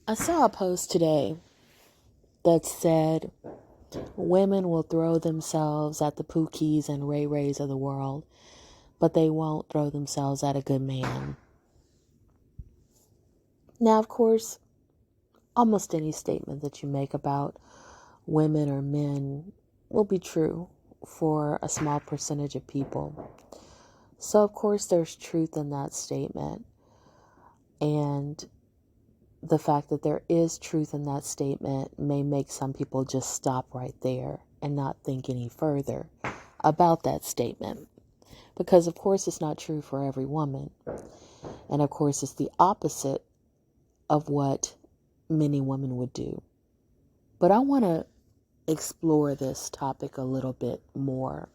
I saw a post today that said women will throw themselves at the Pookies and Rayrays of the world, but they won't throw themselves at a good man. Now, of course, almost any statement that you make about women or men will be true for a small percentage of people. So, of course, there's truth in that statement. And the fact that there is truth in that statement may make some people just stop right there and not think any further about that statement. Because, of course, it's not true for every woman. And, of course, it's the opposite of what many women would do. But I want to explore this topic a little bit more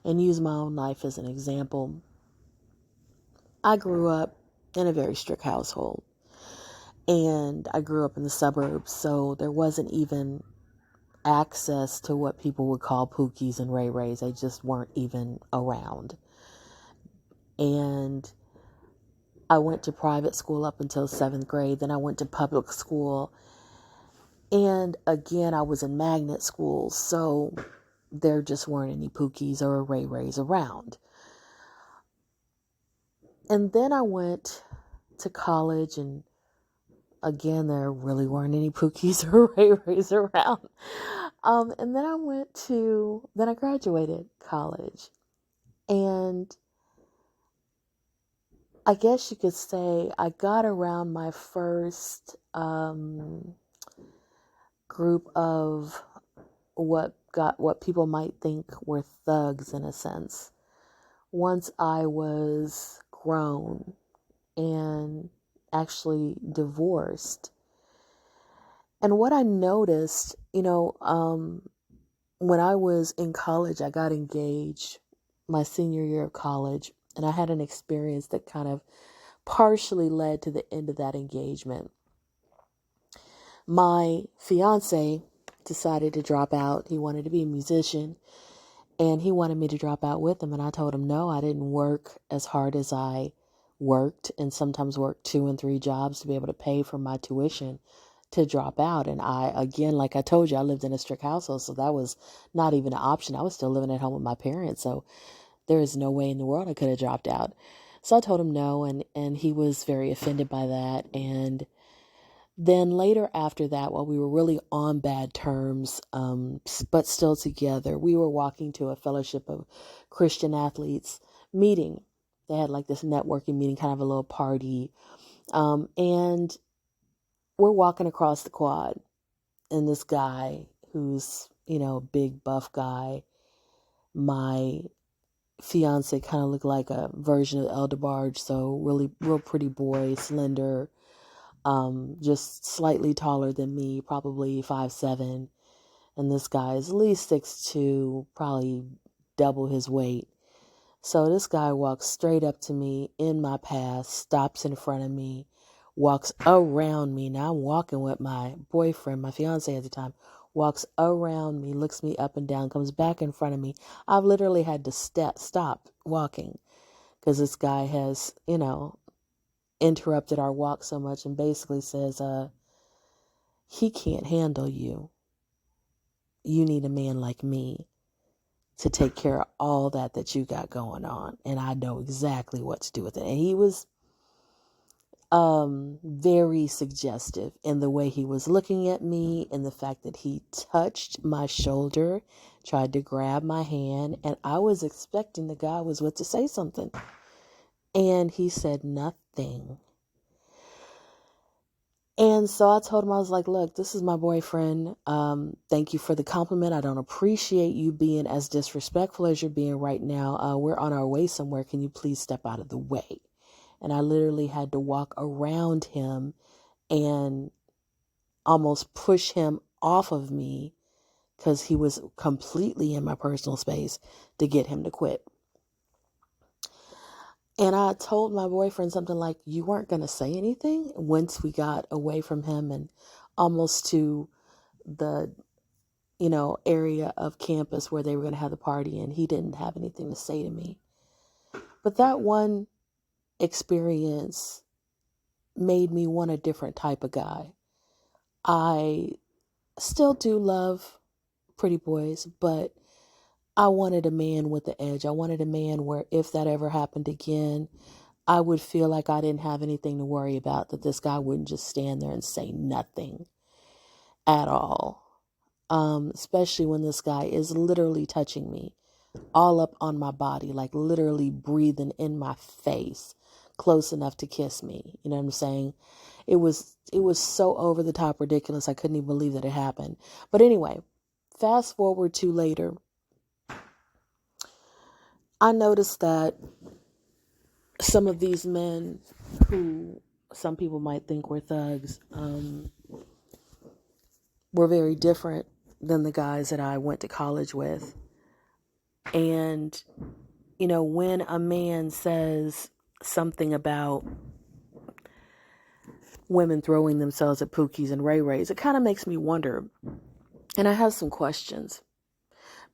and use my own life as an example. I grew up in a very strict household. And I grew up in the suburbs, so there wasn't even access to what people would call Pookies and Rayrays. They just weren't even around. And I went to private school up until 7th grade. Then I went to public school. And again, I was in magnet school, so there just weren't any Pookies or Rayrays around. And then I went to college, and again, there really weren't any Pookies or Rayrays around. And then I graduated college. And I guess you could say I got around my first group of what people might think were thugs in a sense. Once I was grown and actually divorced. And what I noticed, when I was in college, I got engaged my senior year of college, and I had an experience that kind of partially led to the end of that engagement. My fiance decided to drop out. He wanted to be a musician, and he wanted me to drop out with him. And I told him no, I didn't work as hard as I worked, and sometimes worked 2 and 3 jobs to be able to pay for my tuition to drop out. And I, again, like I told you, I lived in a strict household, so that was not even an option. I was still living at home with my parents, so there is no way in the world I could have dropped out. So I told him no, and he was very offended by that. And then later after that, while we were really on bad terms, but still together, we were walking to a Fellowship of Christian Athletes meeting. They had like this networking meeting, kind of a little party. And we're walking across the quad, and this guy who's, big buff guy, my fiance kind of looked like a version of Eldebarge. So really, real pretty boy, slender, just slightly taller than me, probably 5'7". And this guy is at least 6'2", probably double his weight. So this guy walks straight up to me in my path, stops in front of me, walks around me. Now I'm walking with my boyfriend, my fiance at the time, walks around me, looks me up and down, comes back in front of me. I've literally had to stop walking because this guy has, interrupted our walk so much and basically says, he can't handle you. You need a man like me to take care of all that you got going on. And I know exactly what to do with it. And he was very suggestive in the way he was looking at me, and the fact that he touched my shoulder, tried to grab my hand, and I was expecting the guy was what to say something. And he said nothing. And so I told him, I was like, look, this is my boyfriend. Thank you for the compliment. I don't appreciate you being as disrespectful as you're being right now. We're on our way somewhere. Can you please step out of the way? And I literally had to walk around him and almost push him off of me because he was completely in my personal space to get him to quit. And I told my boyfriend something like, you weren't going to say anything once we got away from him and almost to the, area of campus where they were going to have the party, and he didn't have anything to say to me. But that one experience made me want a different type of guy. I still do love pretty boys, but I wanted a man with the edge. I wanted a man where if that ever happened again, I would feel like I didn't have anything to worry about, that this guy wouldn't just stand there and say nothing at all. Especially when this guy is literally touching me all up on my body, like literally breathing in my face, close enough to kiss me. You know what I'm saying? It was so over the top ridiculous. I couldn't even believe that it happened. But anyway, fast forward to later, I noticed that some of these men who some people might think were thugs, were very different than the guys that I went to college with. And, when a man says something about women throwing themselves at Pookies and Rayrays, it kind of makes me wonder. And I have some questions.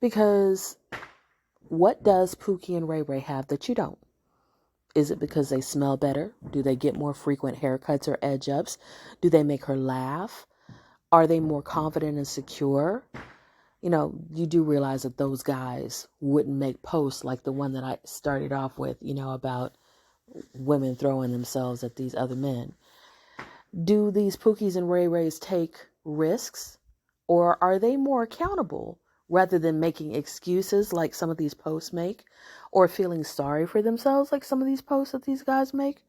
Because what does Pookie and Rayray have that you don't? Is it because they smell better? Do they get more frequent haircuts or edge ups? Do they make her laugh? Are they more confident and secure? You do realize that those guys wouldn't make posts like the one that I started off with, about women throwing themselves at these other men. Do these Pookies and Rayrays take risks, or are they more accountable rather than making excuses like some of these posts make, or feeling sorry for themselves like some of these posts that these guys make?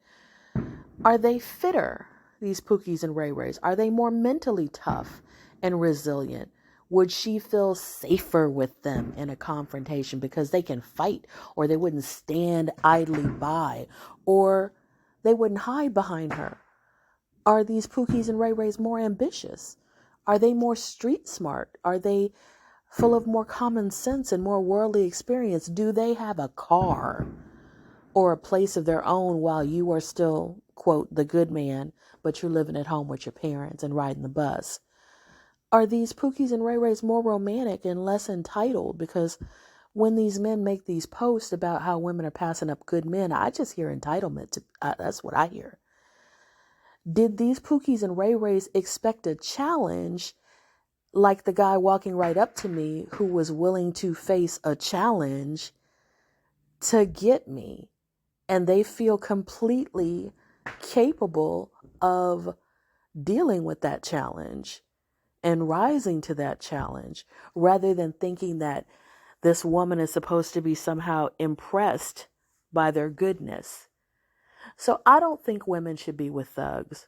Are they fitter, these Pookies and Rayrays? Are they more mentally tough and resilient? Would she feel safer with them in a confrontation because they can fight, or they wouldn't stand idly by, or they wouldn't hide behind her? Are these Pookies and Rayrays more ambitious? Are they more street smart? Are they full of more common sense and more worldly experience? Do they have a car or a place of their own while you are still, quote, the good man, but you're living at home with your parents and riding the bus? Are these Pookies and Rayrays more romantic and less entitled? Because when these men make these posts about how women are passing up good men, I just hear entitlement. That's what I hear. Did these Pookies and Rayrays expect a challenge like the guy walking right up to me who was willing to face a challenge to get me? And they feel completely capable of dealing with that challenge and rising to that challenge, rather than thinking that this woman is supposed to be somehow impressed by their goodness. So I don't think women should be with thugs.